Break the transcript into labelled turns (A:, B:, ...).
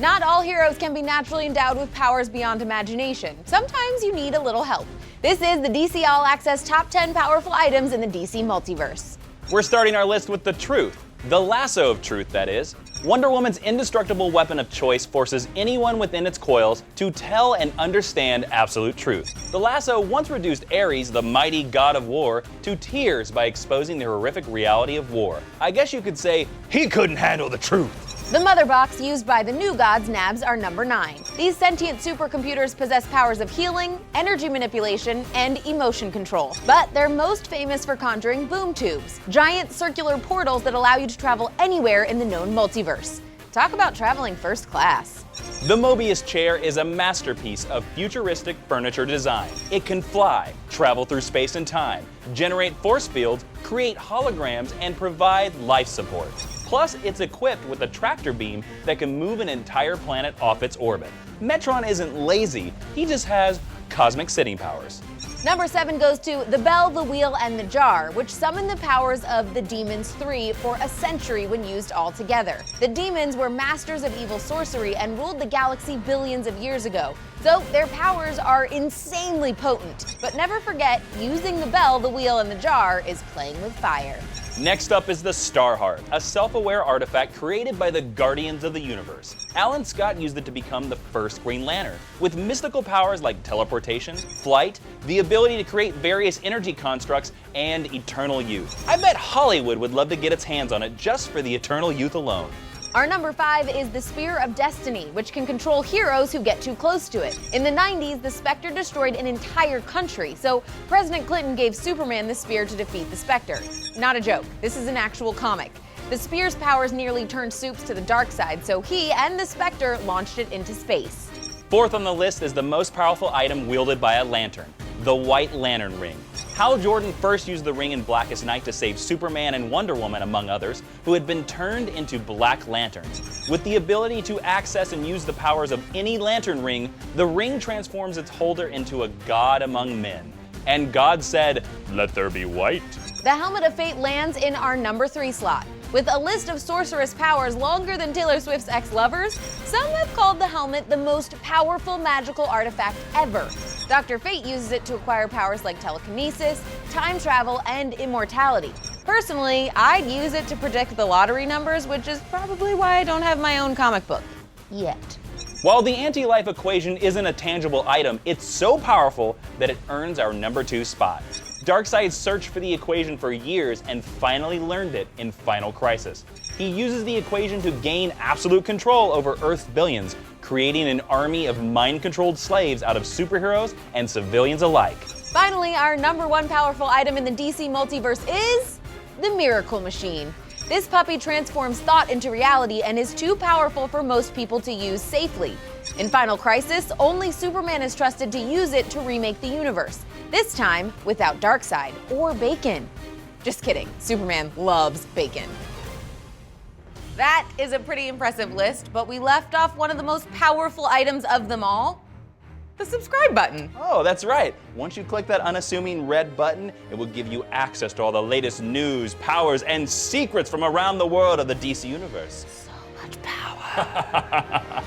A: Not all heroes can be naturally endowed with powers beyond imagination. Sometimes you need a little help. This is the DC All Access Top 10 Powerful Items in the DC Multiverse.
B: We're starting our list with the truth. The lasso of truth, that is. Wonder Woman's indestructible weapon of choice forces anyone within its coils to tell and understand absolute truth. The lasso once reduced Ares, the mighty god of war, to tears by exposing the horrific reality of war. I guess you could say, he couldn't handle the truth.
A: The mother box used by the new gods Nabs are number 9. These sentient supercomputers possess powers of healing, energy manipulation, and emotion control. But they're most famous for conjuring boom tubes, giant circular portals that allow you to travel anywhere in the known multiverse. Talk about traveling first class.
B: The MOBIUS chair is a masterpiece of futuristic furniture design. It can fly, travel through space and time, generate force fields, create holograms, and provide life support. Plus, it's equipped with a tractor beam that can move an entire planet off its orbit. Metron isn't lazy, he just has cosmic sitting powers.
A: Number 7 goes to the Bell, the Wheel, and the Jar, which summon the powers of the Demons 3 for a century when used all together. The Demons were masters of evil sorcery and ruled the galaxy billions of years ago, so their powers are insanely potent. But never forget, using the Bell, the Wheel, and the Jar is playing with fire.
B: Next up is the Starheart, a self-aware artifact created by the Guardians of the Universe. Alan Scott used it to become the first Green Lantern, with mystical powers like teleportation, flight, the ability to create various energy constructs, and eternal youth. I bet Hollywood would love to get its hands on it just for the eternal youth alone.
A: Our number 5 is the Spear of Destiny, which can control heroes who get too close to it. In the 90s, the Spectre destroyed an entire country, so President Clinton gave Superman the spear to defeat the Spectre. Not a joke, this is an actual comic. The spear's powers nearly turned Supes to the dark side, so he and the Spectre launched it into space.
B: Fourth on the list is the most powerful item wielded by a lantern, the White Lantern Ring. Hal Jordan first used the ring in Blackest Night to save Superman and Wonder Woman, among others, who had been turned into Black Lanterns. With the ability to access and use the powers of any lantern ring, the ring transforms its holder into a god among men. And God said, "Let there be white."
A: The Helmet of Fate lands in our number 3 slot. With a list of sorceress powers longer than Taylor Swift's ex-lovers, some have called the helmet the most powerful magical artifact ever. Dr. Fate uses it to acquire powers like telekinesis, time travel, and immortality. Personally, I'd use it to predict the lottery numbers, which is probably why I don't have my own comic book. Yet.
B: While the anti-life equation isn't a tangible item, it's so powerful that it earns our number 2 spot. Darkseid searched for the equation for years and finally learned it in Final Crisis. He uses the equation to gain absolute control over Earth's billions, creating an army of mind-controlled slaves out of superheroes and civilians alike.
A: Finally, our number 1 powerful item in the DC Multiverse is the Miracle Machine. This puppy transforms thought into reality and is too powerful for most people to use safely. In Final Crisis, only Superman is trusted to use it to remake the universe. This time, without Darkseid or Bacon. Just kidding, Superman loves bacon. That is a pretty impressive list, but we left off one of the most powerful items of them all, the subscribe button.
B: Oh, that's right. Once you click that unassuming red button, it will give you access to all the latest news, powers, and secrets from around the world of the DC Universe.
A: So much power.